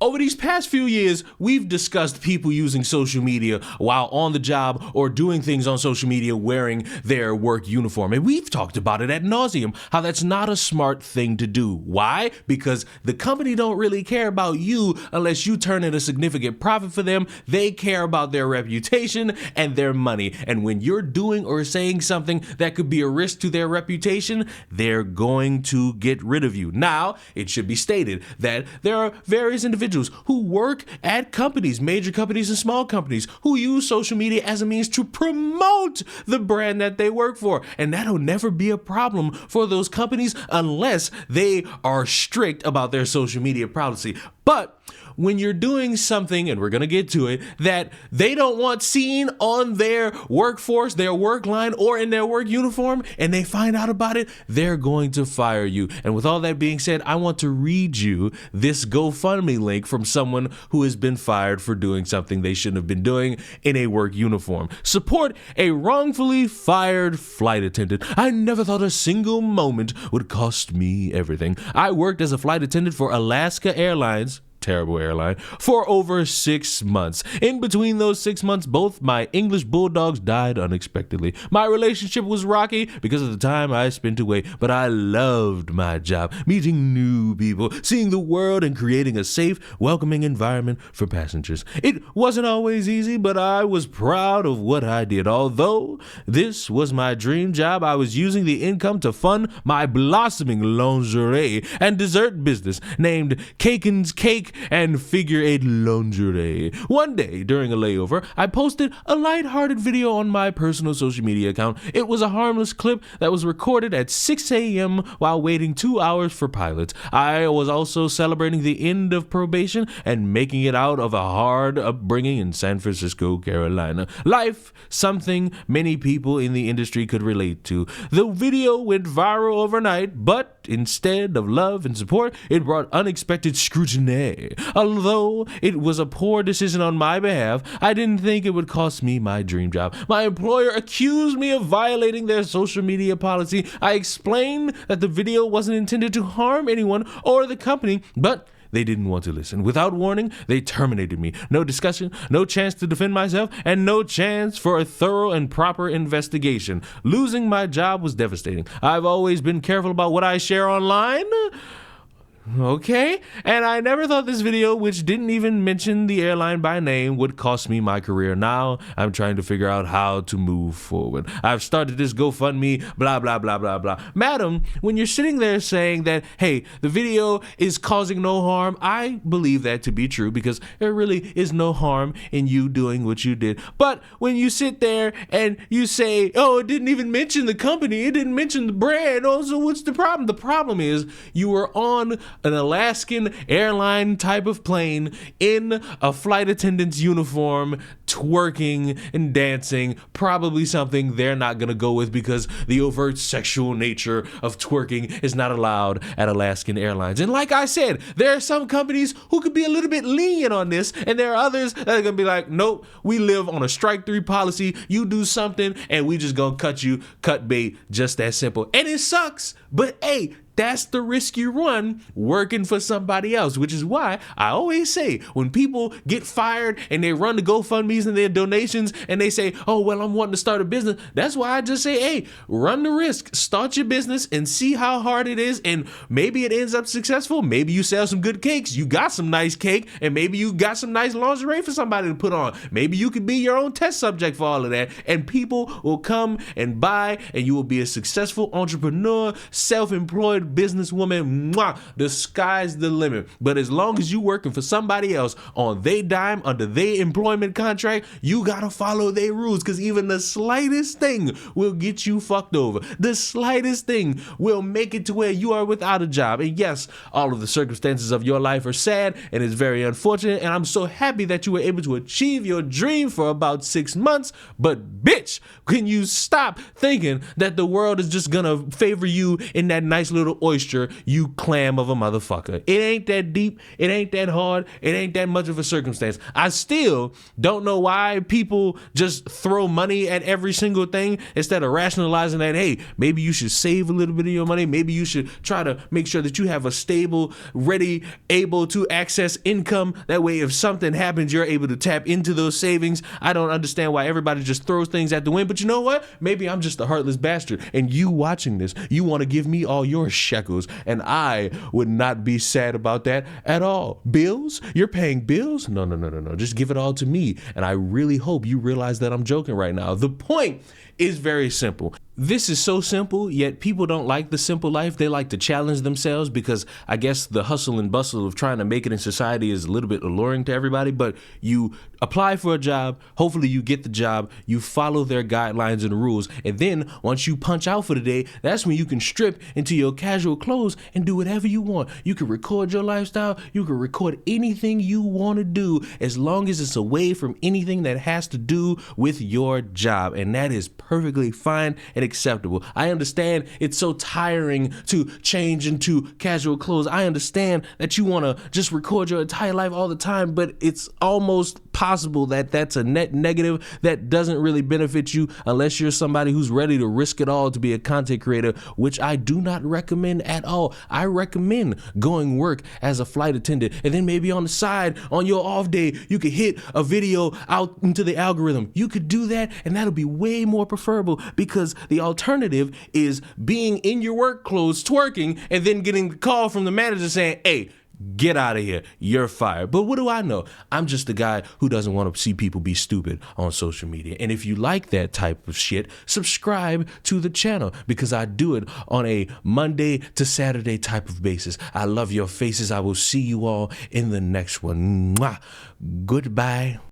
Over these past few years, we've discussed people using social media while on the job or doing things on social media wearing their work uniform. And we've talked about it ad nauseum, how that's not a smart thing to do. Why? Because the company don't really care about you unless you turn in a significant profit for them. They care about their reputation and their money. And when you're doing or saying something that could be a risk to their reputation, they're going to get rid of you. Now, it should be stated that there are various individuals who work at companies, major companies and small companies, who use social media as a means to promote the brand that they work for. And that'll never be a problem for those companies unless they are strict about their social media policy. But when you're doing something, and we're going to get to it, that they don't want seen on their workforce, their work line, or in their work uniform, and they find out about it, they're going to fire you. And with all that being said, I want to read you this GoFundMe link from someone who has been fired for doing something they shouldn't have been doing in a work uniform. Support a wrongfully fired flight attendant. I never thought a single moment would cost me everything. I worked as a flight attendant for Alaska Airlines, terrible airline, for over 6 months. In between those 6 months, both my English bulldogs died unexpectedly. My relationship was rocky because of the time I spent away, but I loved my job, meeting new people, seeing the world, and creating a safe, welcoming environment for passengers. It wasn't always easy, but I was proud of what I did. Although this was my dream job, I was using the income to fund my blossoming lingerie and dessert business named Caken's Cake and Figure 8 Lingerie. One day during a layover, I posted a lighthearted video on my personal social media account. It was a harmless clip that was recorded at 6 a.m. while waiting 2 hours for pilots. I was also celebrating the end of probation and making it out of a hard upbringing in San Francisco, Carolina. Life, something many people in the industry could relate to. The video went viral overnight, but instead of love and support, it brought unexpected scrutiny. Although it was a poor decision on my behalf, I didn't think it would cost me my dream job. My employer accused me of violating their social media policy. I explained that the video wasn't intended to harm anyone or the company, but they didn't want to listen. Without warning, they terminated me. No discussion, no chance to defend myself, and no chance for a thorough and proper investigation. Losing my job was devastating. I've always been careful about what I share online. Okay, and I never thought this video, which didn't even mention the airline by name, would cost me my career. Now I'm trying to figure out how to move forward. I've started this GoFundMe, blah, blah, blah, blah, blah. Madam, when you're sitting there saying that, hey, the video is causing no harm, I believe that to be true because there really is no harm in you doing what you did. But when you sit there and you say, oh, it didn't even mention the company, it didn't mention the brand, oh, so what's the problem? The problem is you were on an Alaskan airline type of plane in a flight attendant's uniform, twerking and dancing, probably something they're not going to go with because the overt sexual nature of twerking is not allowed at Alaskan Airlines. And like I said, there are some companies who could be a little bit lenient on this, and there are others that are going to be like, nope, we live on a strike 3 policy. You do something and we just going to cut bait, just that simple. And it sucks, but hey, that's the risk you run working for somebody else, which is why I always say when people get fired and they run the GoFundMes and their donations and they say, oh, well, I'm wanting to start a business. That's why I just say, hey, run the risk, start your business and see how hard it is. And maybe it ends up successful. Maybe you sell some good cakes. You got some nice cake and maybe you got some nice lingerie for somebody to put on. Maybe you could be your own test subject for all of that and people will come and buy and you will be a successful entrepreneur, self-employed businesswoman. Mwah, the sky's the limit. But as long as you working for somebody else on their dime under their employment contract, you gotta follow their rules because even the slightest thing will get you fucked over. The slightest thing will make it to where you are without a job. And yes, all of the circumstances of your life are sad and it's very unfortunate. And I'm so happy that you were able to achieve your dream for about 6 months. But bitch, can you stop thinking that the world is just gonna favor you in that nice little little oyster, you clam of a motherfucker. It ain't that deep. It ain't that hard. It ain't that much of a circumstance. I still don't know why people just throw money at every single thing instead of rationalizing that, hey, maybe you should save a little bit of your money. Maybe you should try to make sure that you have a stable, ready, able to access income. That way, if something happens, you're able to tap into those savings. I don't understand why everybody just throws things at the wind. But you know what? Maybe I'm just a heartless bastard. And you watching this, you want to give me all your shekels. And I would not be sad about that at all. Bills? You're paying bills? No. Just give it all to me. And I really hope you realize that I'm joking right now. The point is very simple. This is so simple, yet people don't like the simple life. They like to challenge themselves because I guess the hustle and bustle of trying to make it in society is a little bit alluring to everybody. But you apply for a job, hopefully you get the job, you follow their guidelines and rules, and then once you punch out for the day, that's when you can strip into your casual clothes and do whatever you want. You can record your lifestyle, you can record anything you want to do as long as it's away from anything that has to do with your job, and that is perfectly fine and acceptable. I understand it's so tiring to change into casual clothes. I understand that you want to just record your entire life all the time, but it's almost possible that that's a net negative that doesn't really benefit you unless you're somebody who's ready to risk it all to be a content creator, which I do not recommend at all. I recommend going work as a flight attendant, and then maybe on the side, on your off day, you could hit a video out into the algorithm. You could do that, and that'll be way more preferable, because the alternative is being in your work clothes, twerking, and then getting the call from the manager saying, hey, get out of here, you're fired. But what do I know? I'm just a guy who doesn't want to see people be stupid on social media. And if you like that type of shit, subscribe to the channel, because I do it on a Monday to Saturday type of basis. I love your faces. I will see you all in the next one. Mwah. Goodbye.